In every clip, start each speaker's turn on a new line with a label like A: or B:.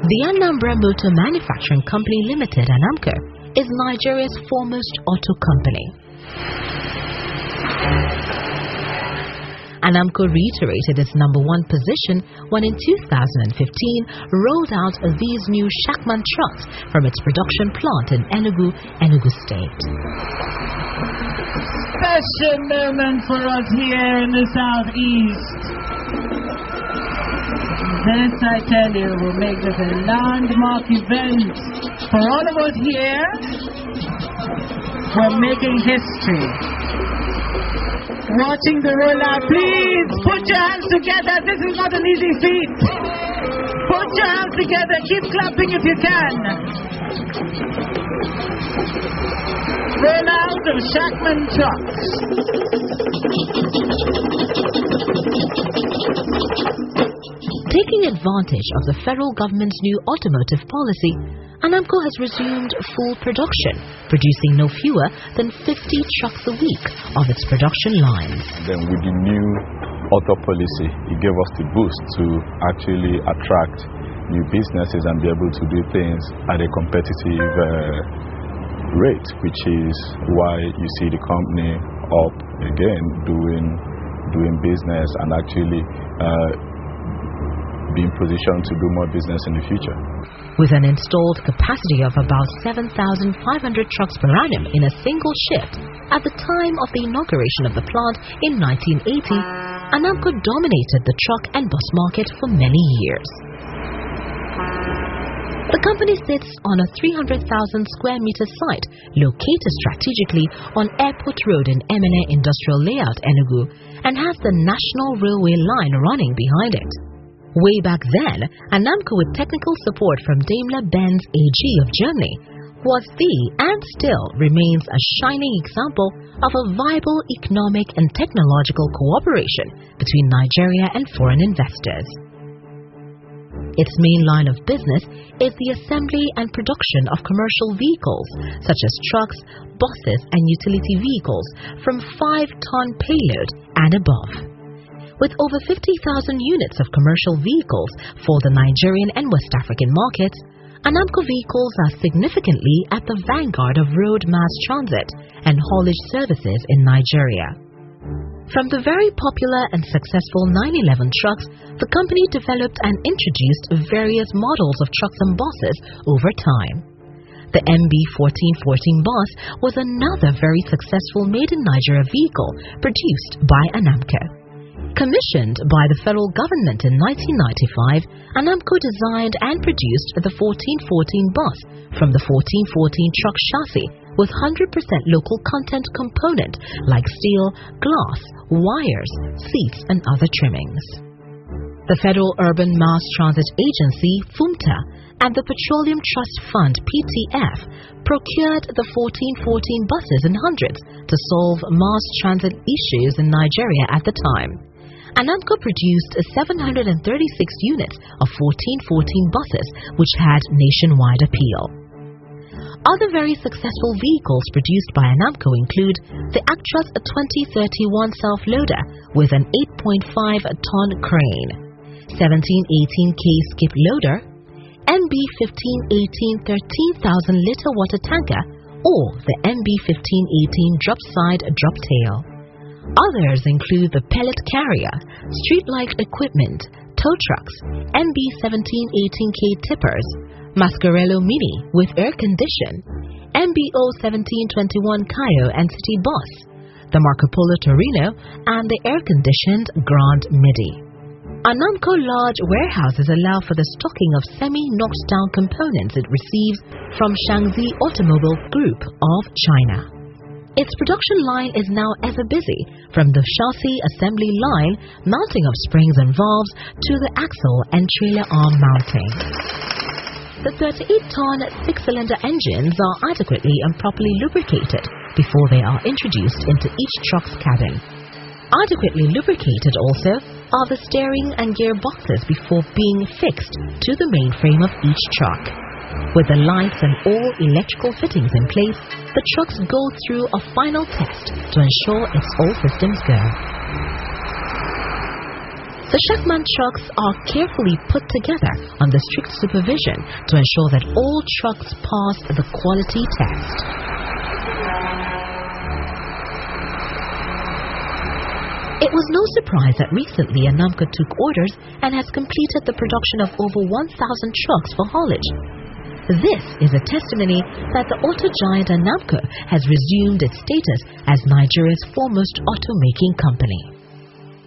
A: The Anammco Manufacturing Company Limited, Anammco, is Nigeria's foremost auto company. Anammco reiterated its #1 position when in 2015 rolled out these new Shackman trucks from its production plant in Enugu State.
B: Special moment for us here in the southeast. This, I tell you, will make this a landmark event for all of us here. We're making history. Watching the rollout, please put your hands together. This is not an easy feat. Put your hands together. Keep clapping if you can. Rollout of Shackman trucks.
A: Taking advantage of the federal government's new automotive policy, Anammco has resumed full production, producing no fewer than 50 trucks a week of its production lines.
C: Then with the new auto policy, it gave us the boost to actually attract new businesses and be able to do things at a competitive rate, which is why you see the company up again doing business and actually being positioned to do more business in the future.
A: With an installed capacity of about 7,500 trucks per annum in a single shift, at the time of the inauguration of the plant in 1980, Anammco dominated the truck and bus market for many years. The company sits on a 300,000 square meter site located strategically on Airport Road in Emene Industrial Layout, Enugu, and has the national railway line running behind it. Way back then, Anammco, with technical support from Daimler-Benz AG of Germany, was the and still remains a shining example of a viable economic and technological cooperation between Nigeria and foreign investors. Its main line of business is the assembly and production of commercial vehicles such as trucks, buses and utility vehicles from 5-ton payload and above. With over 50,000 units of commercial vehicles for the Nigerian and West African markets, Anammco vehicles are significantly at the vanguard of road mass transit and haulage services in Nigeria. From the very popular and successful 911 trucks, the company developed and introduced various models of trucks and buses over time. The MB1414 bus was another very successful made-in-Nigeria vehicle produced by Anammco. Commissioned by the federal government in 1995, Anammco designed and produced the 1414 bus from the 1414 truck chassis with 100% local content component like steel, glass, wires, seats and other trimmings. The Federal Urban Mass Transit Agency, FUMTA, and the Petroleum Trust Fund, PTF, procured the 1414 buses in hundreds to solve mass transit issues in Nigeria at the time. Anammco produced 736 units of 1414 buses, which had nationwide appeal. Other very successful vehicles produced by Anammco include the Actros 2031 self-loader with an 8.5-ton crane, 1718K skip loader, MB1518 13,000-liter water tanker, or the MB1518 drop-side drop-tail. Others include the pellet carrier, street-light equipment, tow trucks, MB1718K tippers, Mascarello Mini with air condition, MBO 1721 Cayo and City Bus, the Marco Polo Torino, and the air-conditioned Grand Midi. Anammco large warehouses allow for the stocking of semi-knocked-down components it receives from Shaanxi Automobile Group of China. Its production line is now ever busy, from the chassis assembly line, mounting of springs and valves, to the axle and trailer arm mounting. The 38-ton 6-cylinder engines are adequately and properly lubricated before they are introduced into each truck's cabin. Adequately lubricated also are the steering and gearboxes before being fixed to the main frame of each truck. With the lights and all electrical fittings in place, the trucks go through a final test to ensure its all systems go. The Shackman trucks are carefully put together under strict supervision to ensure that all trucks pass the quality test. It was no surprise that recently Anammco took orders and has completed the production of over 1,000 trucks for haulage. This is a testimony that the auto giant Anammco has resumed its status as Nigeria's foremost automaking company.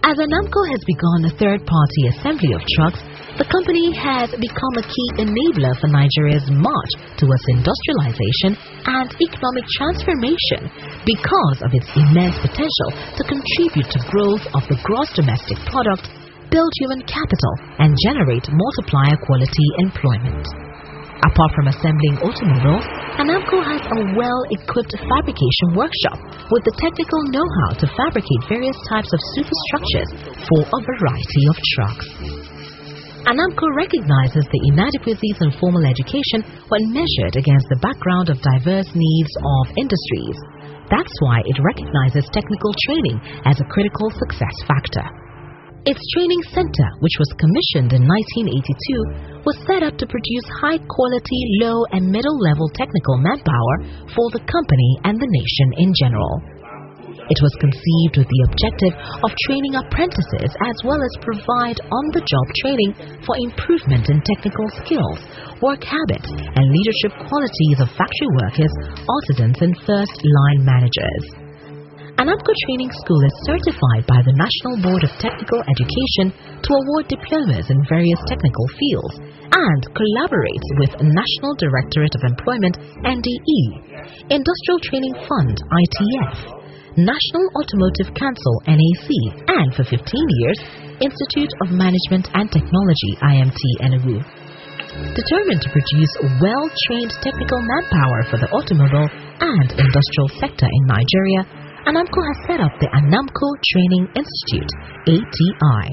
A: As Anammco has begun a third-party assembly of trucks, the company has become a key enabler for Nigeria's march towards industrialization and economic transformation because of its immense potential to contribute to growth of the gross domestic product, build human capital, and generate multiplier quality employment. Apart from assembling automobiles, Anammco has a well-equipped fabrication workshop with the technical know-how to fabricate various types of superstructures for a variety of trucks. Anammco recognizes the inadequacies in formal education when measured against the background of diverse needs of industries. That's why it recognizes technical training as a critical success factor. Its training center, which was commissioned in 1982, was set up to produce high-quality, low- and middle-level technical manpower for the company and the nation in general. It was conceived with the objective of training apprentices as well as provide on-the-job training for improvement in technical skills, work habits, and leadership qualities of factory workers, artisans, and first-line managers. Anammco Training School is certified by the National Board of Technical Education to award diplomas in various technical fields and collaborates with National Directorate of Employment (NDE), Industrial Training Fund (ITF), National Automotive Council (NAC), and for 15 years, Institute of Management and Technology (IMT) Enugu. Determined to produce well-trained technical manpower for the automobile and industrial sector in Nigeria, Anammco has set up the Anammco Training Institute, ATI.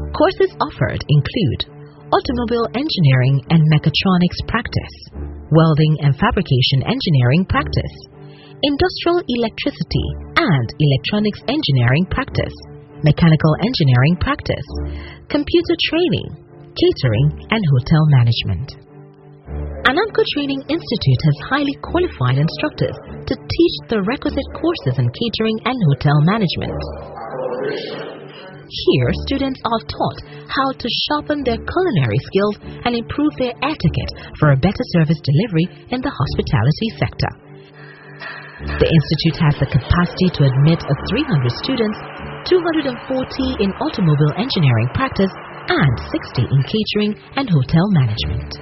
A: Courses offered include automobile engineering and mechatronics practice, welding and fabrication engineering practice, industrial electricity and electronics engineering practice, mechanical engineering practice, computer training, catering, and hotel management. Anammco Training Institute has highly qualified instructors to teach the requisite courses in catering and hotel management. Here, students are taught how to sharpen their culinary skills and improve their etiquette for a better service delivery in the hospitality sector. The institute has the capacity to admit 300 students, 240 in automobile engineering practice, and 60 in catering and hotel management.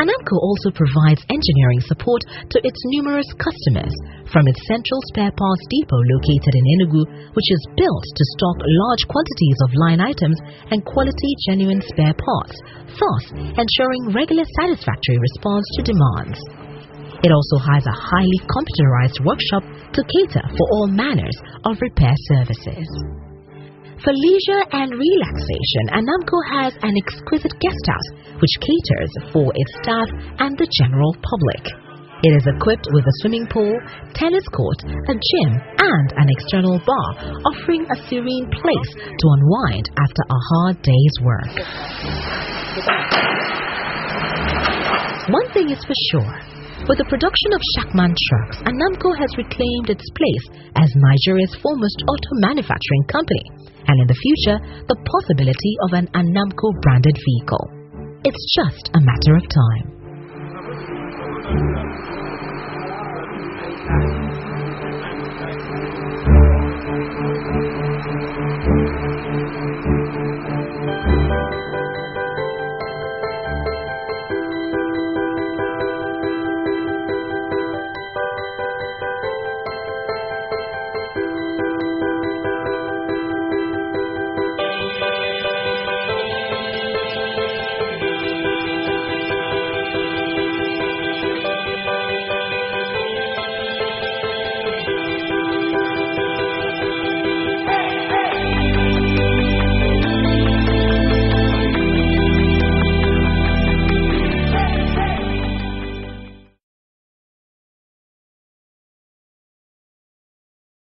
A: Anammco also provides engineering support to its numerous customers from its central spare parts depot located in Enugu, which is built to stock large quantities of line items and quality genuine spare parts, thus ensuring regular satisfactory response to demands. It also has a highly computerized workshop to cater for all manners of repair services. For leisure and relaxation, Anammco has an exquisite guest house which caters for its staff and the general public. It is equipped with a swimming pool, tennis court, a gym, and an external bar, offering a serene place to unwind after a hard day's work. One thing is for sure. With the production of Shackman trucks, Anammco has reclaimed its place as Nigeria's foremost auto manufacturing company, and in the future, the possibility of an Anammco branded vehicle. It's just a matter of time.